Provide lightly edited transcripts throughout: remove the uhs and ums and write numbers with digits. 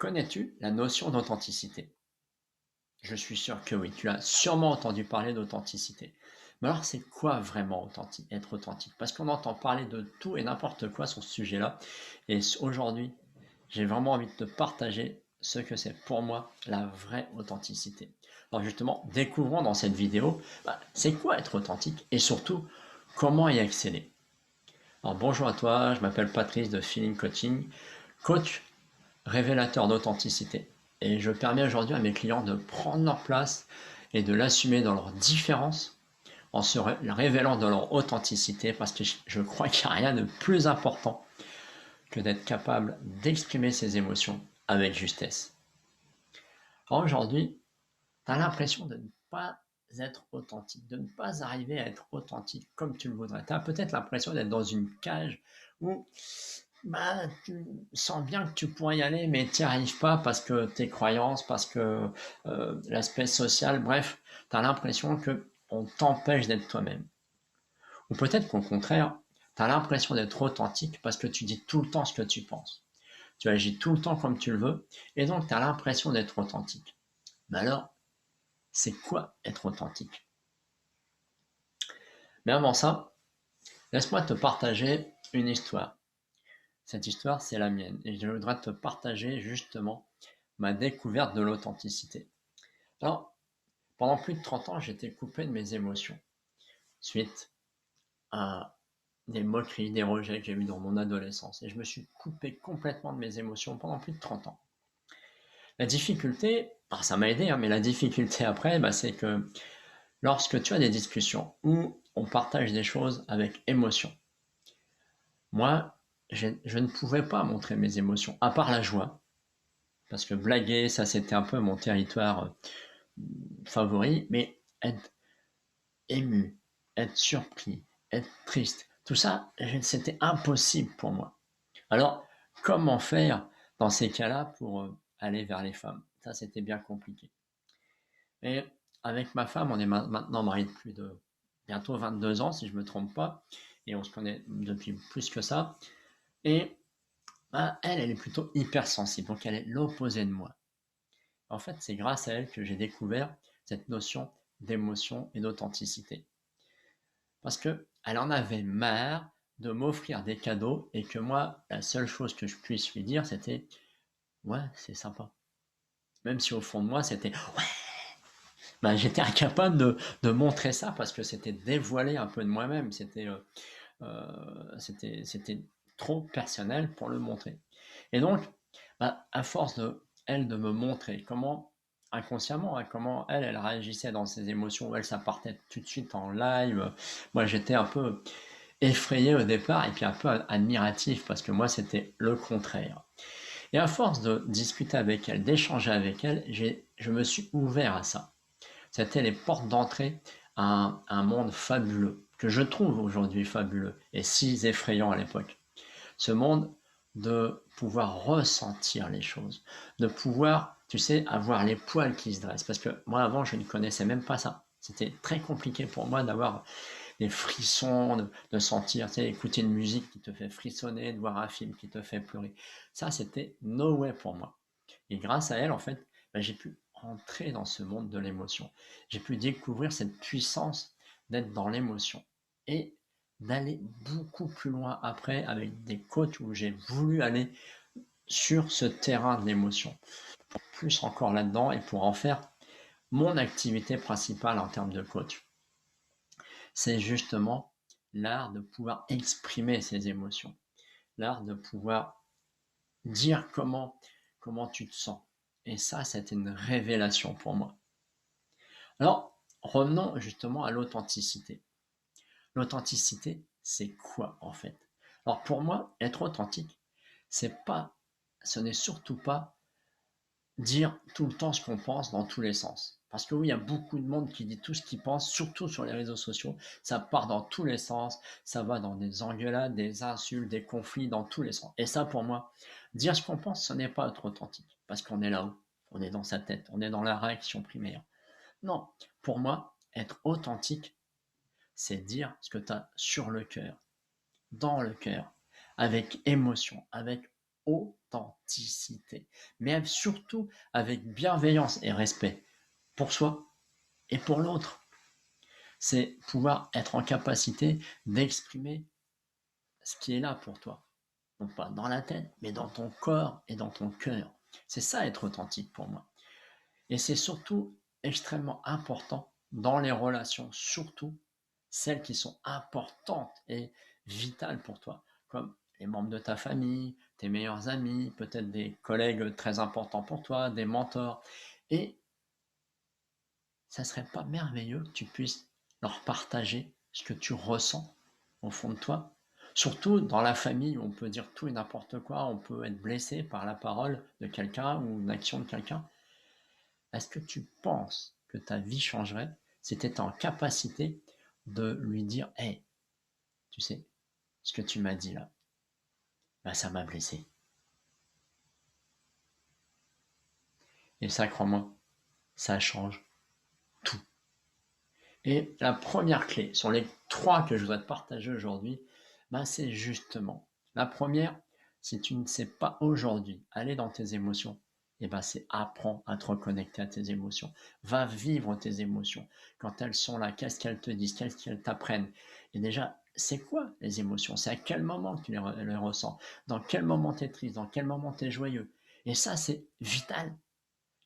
Connais-tu la notion d'authenticité? Je suis sûr que oui, tu as sûrement entendu parler d'authenticité. Mais alors, c'est quoi vraiment être authentique? Parce qu'on entend parler de tout et n'importe quoi sur ce sujet-là. Et aujourd'hui, j'ai vraiment envie de te partager ce que c'est pour moi la vraie authenticité. Alors justement, découvrons dans cette vidéo, c'est quoi être authentique et surtout, comment y accéder. Alors bonjour à toi, je m'appelle Patrice de Feeling Coaching, coach révélateur d'authenticité. Et je permets aujourd'hui à mes clients de prendre leur place et de l'assumer dans leur différence en se révélant dans leur authenticité parce que je crois qu'il n'y a rien de plus important que d'être capable d'exprimer ses émotions avec justesse. Alors aujourd'hui, tu as l'impression de ne pas être authentique, de ne pas arriver à être authentique comme tu le voudrais. Tu as peut-être l'impression d'être dans une cage où tu sens bien que tu pourrais y aller, mais tu n'y arrives pas parce que tes croyances, parce que l'aspect social, bref, tu as l'impression qu'on t'empêche d'être toi-même. Ou peut-être qu'au contraire, tu as l'impression d'être authentique parce que tu dis tout le temps ce que tu penses. Tu agis tout le temps comme tu le veux, et donc tu as l'impression d'être authentique. Mais alors, c'est quoi être authentique? Mais avant ça, laisse-moi te partager une histoire. Cette histoire, c'est la mienne, et je voudrais te partager justement ma découverte de l'authenticité. Alors, pendant plus de 30 ans, j'étais coupé de mes émotions, suite à des moqueries, des rejets que j'ai eus dans mon adolescence. Et je me suis coupé complètement de mes émotions pendant plus de 30 ans. La difficulté, ça m'a aidé, mais la difficulté après, c'est que lorsque tu as des discussions où on partage des choses avec émotion, moi, je ne pouvais pas montrer mes émotions, à part la joie, parce que blaguer, ça c'était un peu mon territoire favori, mais être ému, être surpris, être triste, tout ça, c'était impossible pour moi. Alors, comment faire dans ces cas-là pour aller vers les femmes? Ça, c'était bien compliqué. Et avec ma femme, on est maintenant mariés depuis bientôt 22 ans, si je ne me trompe pas, et on se connaît depuis plus que ça. Et elle est plutôt hypersensible, donc elle est l'opposé de moi. En fait, c'est grâce à elle que j'ai découvert cette notion d'émotion et d'authenticité. Parce que elle en avait marre de m'offrir des cadeaux et que moi, la seule chose que je puisse lui dire, c'était ouais, c'est sympa. Même si au fond de moi, c'était ouais. J'étais incapable de montrer ça parce que c'était dévoiler un peu de moi-même. C'était trop personnel pour le montrer. Et donc, à force elle de me montrer comment inconsciemment, comment elle réagissait dans ses émotions, elle ça partait tout de suite en live. Moi j'étais un peu effrayé au départ et puis un peu admiratif parce que moi c'était le contraire. Et à force de discuter avec elle, d'échanger avec elle, je me suis ouvert à ça. C'était les portes d'entrée à un monde fabuleux, que je trouve aujourd'hui fabuleux et si effrayant à l'époque. Ce monde de pouvoir ressentir les choses, de pouvoir, tu sais, avoir les poils qui se dressent. Parce que moi, avant, je ne connaissais même pas ça. C'était très compliqué pour moi d'avoir des frissons, de sentir, tu sais, écouter une musique qui te fait frissonner, de voir un film qui te fait pleurer. Ça, c'était no way pour moi. Et grâce à elle, en fait, j'ai pu entrer dans ce monde de l'émotion. J'ai pu découvrir cette puissance d'être dans l'émotion et d'aller beaucoup plus loin après avec des coachs où j'ai voulu aller sur ce terrain de l'émotion, plus encore là-dedans et pour en faire mon activité principale en termes de coach. C'est justement l'art de pouvoir exprimer ses émotions, l'art de pouvoir dire comment tu te sens. Et ça, c'était une révélation pour moi. Alors, revenons justement à l'authenticité. L'authenticité, c'est quoi en fait? Alors pour moi, être authentique, ce n'est surtout pas dire tout le temps ce qu'on pense dans tous les sens. Parce que oui, il y a beaucoup de monde qui dit tout ce qu'il pense, surtout sur les réseaux sociaux. Ça part dans tous les sens, ça va dans des engueulades, des insultes, des conflits, dans tous les sens. Et ça, pour moi, dire ce qu'on pense, ce n'est pas être authentique. Parce qu'on est là-haut, on est dans sa tête, on est dans la réaction primaire. Non, pour moi, être authentique, c'est dire ce que tu as sur le cœur, dans le cœur, avec émotion, avec authenticité, mais surtout avec bienveillance et respect pour soi et pour l'autre. C'est pouvoir être en capacité d'exprimer ce qui est là pour toi. Donc pas dans la tête, mais dans ton corps et dans ton cœur. C'est ça être authentique pour moi. Et c'est surtout extrêmement important dans les relations, surtout celles qui sont importantes et vitales pour toi, comme les membres de ta famille, tes meilleurs amis, peut-être des collègues très importants pour toi, des mentors. Et ça serait pas merveilleux que tu puisses leur partager ce que tu ressens au fond de toi? Surtout dans la famille où on peut dire tout et n'importe quoi, on peut être blessé par la parole de quelqu'un ou une action de quelqu'un. Est-ce que tu penses que ta vie changerait si tu étais en capacité de lui dire: hey, tu sais, ce que tu m'as dit là, bah, ça m'a blessé. Et ça, crois-moi, ça change tout. Et la première clé sur les 3 que je voudrais te partager aujourd'hui, ben c'est justement la première, si tu ne sais pas aujourd'hui aller dans tes émotions, et ben c'est apprends à te reconnecter à tes émotions. Va vivre tes émotions. Quand elles sont là, qu'est-ce qu'elles te disent, qu'est-ce qu'elles t'apprennent. Et déjà, c'est quoi les émotions? C'est à quel moment que tu les ressens? Dans quel moment tu es triste? Dans quel moment tu es joyeux? Et ça, c'est vital.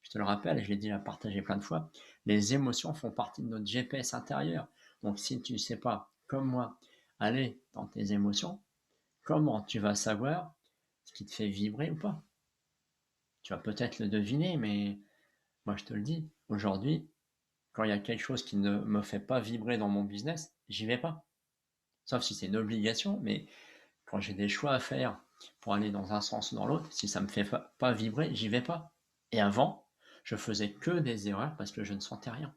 Je te le rappelle, je l'ai déjà partagé plein de fois, les émotions font partie de notre GPS intérieur. Donc si tu ne sais pas, comme moi, aller dans tes émotions, comment tu vas savoir ce qui te fait vibrer ou pas? Tu vas peut-être le deviner, mais moi je te le dis, aujourd'hui, quand il y a quelque chose qui ne me fait pas vibrer dans mon business, j'y vais pas. Sauf si c'est une obligation, mais quand j'ai des choix à faire pour aller dans un sens ou dans l'autre, si ça me fait pas vibrer, j'y vais pas. Et avant, je faisais que des erreurs parce que je ne sentais rien.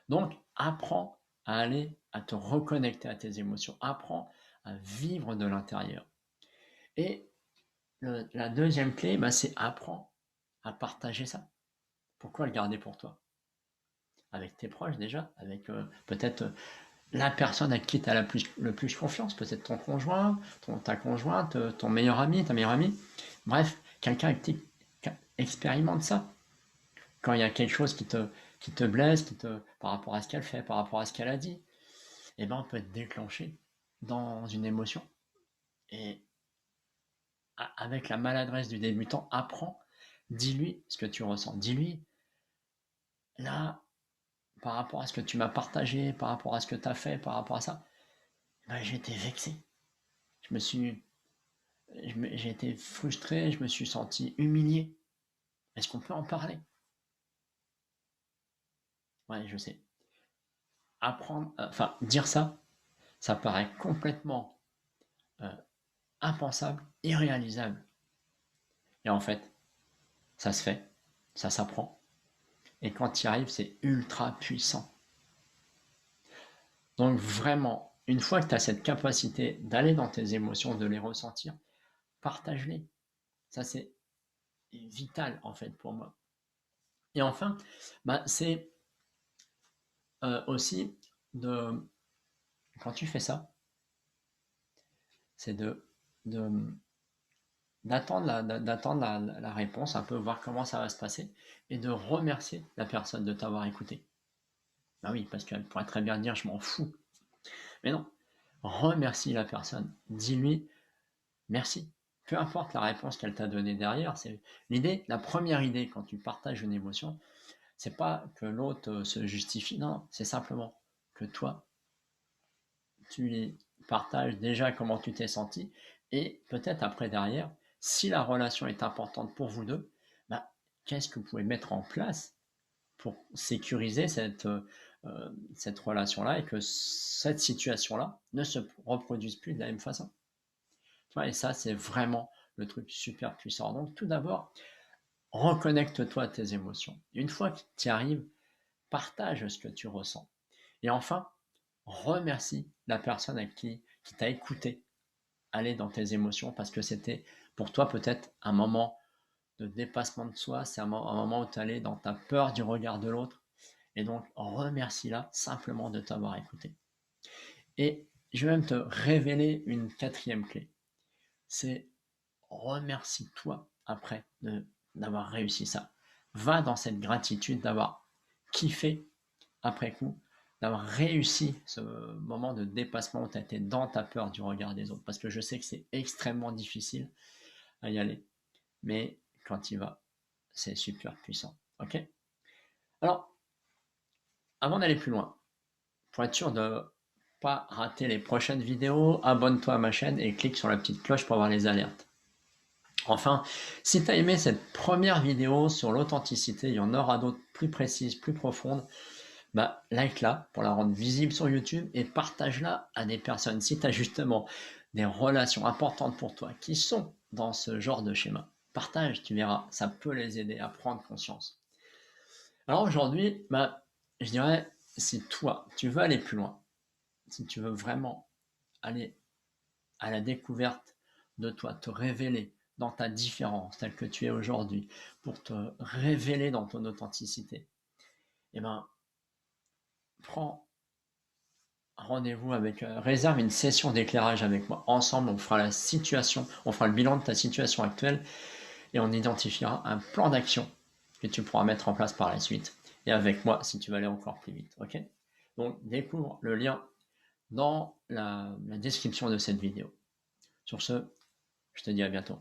Donc, apprends à aller, à te reconnecter à tes émotions. Apprends à vivre de l'intérieur. Et la deuxième clé, bah, c'est apprends à partager ça. Pourquoi le garder pour toi? Avec tes proches déjà, avec peut-être la personne à qui tu as le plus confiance, peut-être ton conjoint, ta conjointe, ton meilleur ami, ta meilleure amie. Bref, quelqu'un qui expérimente ça. Quand il y a quelque chose qui te blesse, par rapport à ce qu'elle fait, par rapport à ce qu'elle a dit, eh ben, on peut être déclenché dans une émotion. Et avec la maladresse du débutant, apprends, dis-lui ce que tu ressens. Dis-lui, là, par rapport à ce que tu m'as partagé, par rapport à ce que tu as fait, par rapport à ça, ben, j'ai été vexé. Je me suis, j'ai été frustré, je me suis senti humilié. Est-ce qu'on peut en parler? Ouais, je sais. Apprendre, enfin, dire ça, ça paraît complètement euh, impensable, irréalisable. Et en fait, ça se fait, ça s'apprend. Et quand tu y arrives, c'est ultra puissant. Donc vraiment, une fois que tu as cette capacité d'aller dans tes émotions, de les ressentir, partage-les. Ça, c'est vital en fait pour moi. Et enfin, bah, c'est aussi de, quand tu fais ça, c'est de d'attendre la réponse, un peu voir comment ça va se passer, et de remercier la personne de t'avoir écouté. Bah oui, parce qu'elle pourrait très bien dire je m'en fous. Mais non, remercie la personne. Dis-lui merci. Peu importe la réponse qu'elle t'a donnée derrière, c'est l'idée, la première idée quand tu partages une émotion, c'est pas que l'autre se justifie, non, c'est simplement que toi, tu lui partages déjà comment tu t'es senti et peut-être après derrière, si la relation est importante pour vous deux, bah, qu'est-ce que vous pouvez mettre en place pour sécuriser cette relation-là et que cette situation-là ne se reproduise plus de la même façon. Tu vois, et ça, c'est vraiment le truc super puissant. Donc, tout d'abord, reconnecte-toi à tes émotions. Une fois que tu y arrives, partage ce que tu ressens. Et enfin, remercie la personne qui t'a écouté aller dans tes émotions parce que c'était pour toi peut-être un moment de dépassement de soi, c'est un moment où tu allais dans ta peur du regard de l'autre. Et donc, remercie-la simplement de t'avoir écouté. Et je vais même te révéler une quatrième clé. C'est remercie-toi après d'avoir réussi ça. Va dans cette gratitude d'avoir kiffé après coup, d'avoir réussi ce moment de dépassement où tu étais dans ta peur du regard des autres. Parce que je sais que c'est extrêmement difficile à y aller. Mais quand tu y vas, c'est super puissant. Ok? Alors, avant d'aller plus loin, pour être sûr de ne pas rater les prochaines vidéos, abonne-toi à ma chaîne et clique sur la petite cloche pour avoir les alertes. Enfin, si tu as aimé cette première vidéo sur l'authenticité, il y en aura d'autres plus précises, plus profondes. Bah, like-la pour la rendre visible sur YouTube et partage-la à des personnes. Si tu as justement des relations importantes pour toi qui sont dans ce genre de schéma, partage, tu verras, ça peut les aider à prendre conscience. Alors aujourd'hui, bah, je dirais, si toi, tu veux aller plus loin, si tu veux vraiment aller à la découverte de toi, te révéler dans ta différence telle que tu es aujourd'hui, pour te révéler dans ton authenticité, eh ben, prends rendez-vous avec, réserve une session d'éclairage avec moi. Ensemble, on fera la situation, on fera le bilan de ta situation actuelle et on identifiera un plan d'action que tu pourras mettre en place par la suite. Et avec moi, si tu veux aller encore plus vite. Ok? Donc, découvre le lien dans la description de cette vidéo. Sur ce, je te dis à bientôt.